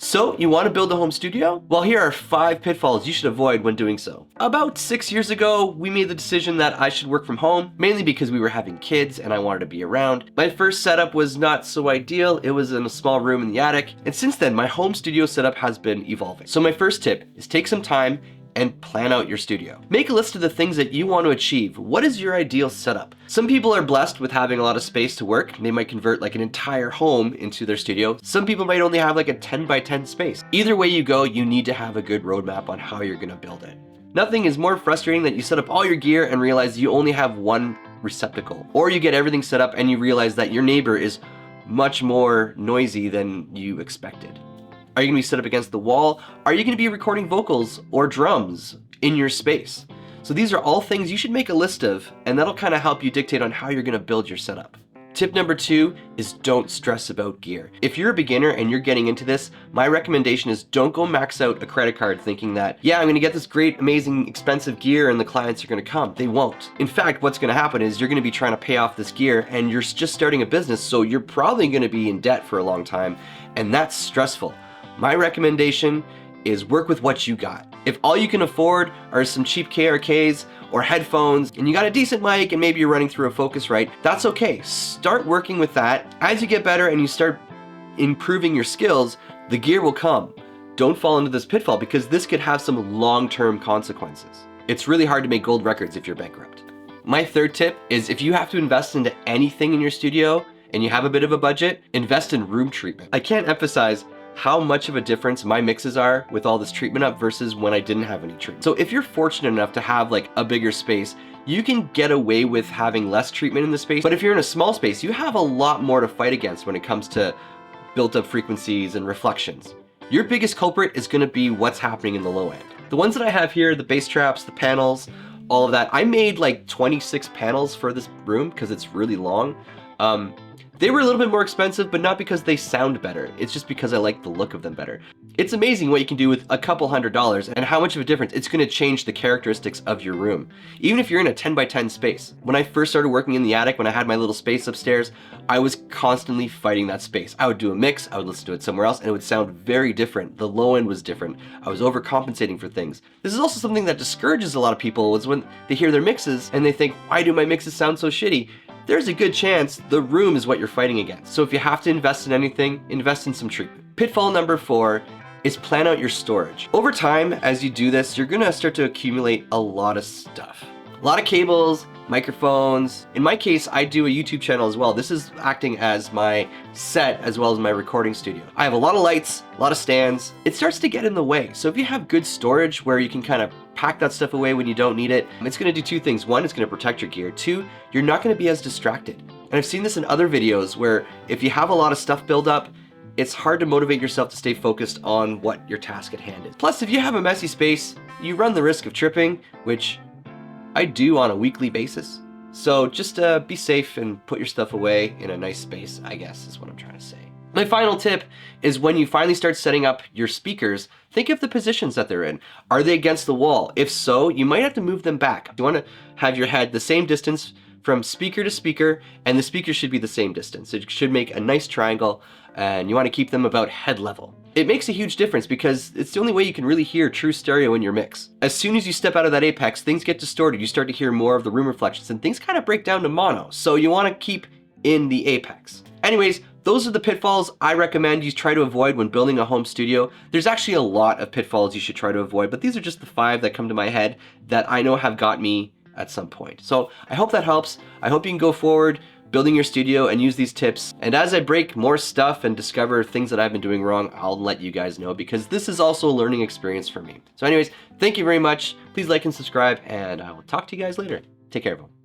So, you want to build a home studio? Well, here are 5 pitfalls you should avoid when doing so. About 6 years ago, we made the decision that I should work from home, mainly because we were having kids and I wanted to be around. My first setup was not so ideal. It was in a small room in the attic, and since then, my home studio setup has been evolving. So my first tip is take some time and plan out your studio. Make a list of the things that you want to achieve. What is your ideal setup? Some people are blessed with having a lot of space to work. They might convert like an entire home into their studio. Some people might only have like a 10 by 10 space. Either way you go, you need to have a good roadmap on how you're gonna build it. Nothing is more frustrating than you set up all your gear and realize you only have one receptacle. Or you get everything set up and you realize that your neighbor is much more noisy than you expected. Are you gonna be set up against the wall? Are you gonna be recording vocals or drums in your space? So these are all things you should make a list of, and that'll kind of help you dictate on how you're gonna build your setup. Tip number 2 is don't stress about gear. If you're a beginner and you're getting into this, my recommendation is don't go max out a credit card thinking that, yeah, I'm gonna get this great, amazing, expensive gear and the clients are gonna come. They won't. In fact, what's gonna happen is you're gonna be trying to pay off this gear and you're just starting a business, so you're probably gonna be in debt for a long time, and that's stressful. My recommendation is work with what you got. If all you can afford are some cheap KRKs or headphones, and you got a decent mic and maybe you're running through a Focusrite, that's okay. Start working with that. As you get better and you start improving your skills, the gear will come. Don't fall into this pitfall because this could have some long-term consequences. It's really hard to make gold records if you're bankrupt. My third tip is if you have to invest into anything in your studio and you have a bit of a budget, invest in room treatment. I can't emphasize how much of a difference my mixes are with all this treatment up versus when I didn't have any treatment. So if you're fortunate enough to have like a bigger space, you can get away with having less treatment in the space. But if you're in a small space, you have a lot more to fight against when it comes to built up frequencies and reflections. Your biggest culprit is gonna be what's happening in the low end. The ones that I have here, the bass traps, the panels, all of that, I made like 26 panels for this room because it's really long. They were a little bit more expensive, but not because they sound better. It's just because I like the look of them better. It's amazing what you can do with a couple $100s and how much of a difference it's gonna change the characteristics of your room. Even if you're in a 10 by 10 space. When I first started working in the attic, when I had my little space upstairs, I was constantly fighting that space. I would do a mix, I would listen to it somewhere else, and it would sound very different. The low end was different. I was overcompensating for things. This is also something that discourages a lot of people is when they hear their mixes and they think, why do my mixes sound so shitty? There's a good chance the room is what you're fighting against. So if you have to invest in anything, invest in some treatment. Pitfall number 4 is plan out your storage. Over time, as you do this, you're gonna start to accumulate a lot of stuff. A lot of cables, microphones. In my case, I do a YouTube channel as well. This is acting as my set as well as my recording studio. I have a lot of lights, a lot of stands. It starts to get in the way. So if you have good storage where you can kind of pack that stuff away when you don't need it, it's gonna do 2 things. 1, it's gonna protect your gear. 2, you're not gonna be as distracted. And I've seen this in other videos where if you have a lot of stuff build up, it's hard to motivate yourself to stay focused on what your task at hand is. Plus, if you have a messy space, you run the risk of tripping, which I do on a weekly basis. So just be safe and put your stuff away in a nice space, I guess is what I'm trying to say. My final tip is when you finally start setting up your speakers, think of the positions that they're in. Are they against the wall? If so, you might have to move them back. You want to have your head the same distance from speaker to speaker, and the speaker should be the same distance. It should make a nice triangle, and you want to keep them about head level. It makes a huge difference because it's the only way you can really hear true stereo in your mix. As soon as you step out of that apex, things get distorted. You start to hear more of the room reflections and things kind of break down to mono. So you want to keep in the apex. Anyways, those are the pitfalls I recommend you try to avoid when building a home studio. There's actually a lot of pitfalls you should try to avoid, but these are just the 5 that come to my head that I know have got me at some point. So I hope that helps. I hope you can go forward building your studio and use these tips. And as I break more stuff and discover things that I've been doing wrong, I'll let you guys know because this is also a learning experience for me. So anyways, thank you very much. Please like and subscribe, and I will talk to you guys later. Take care, everyone.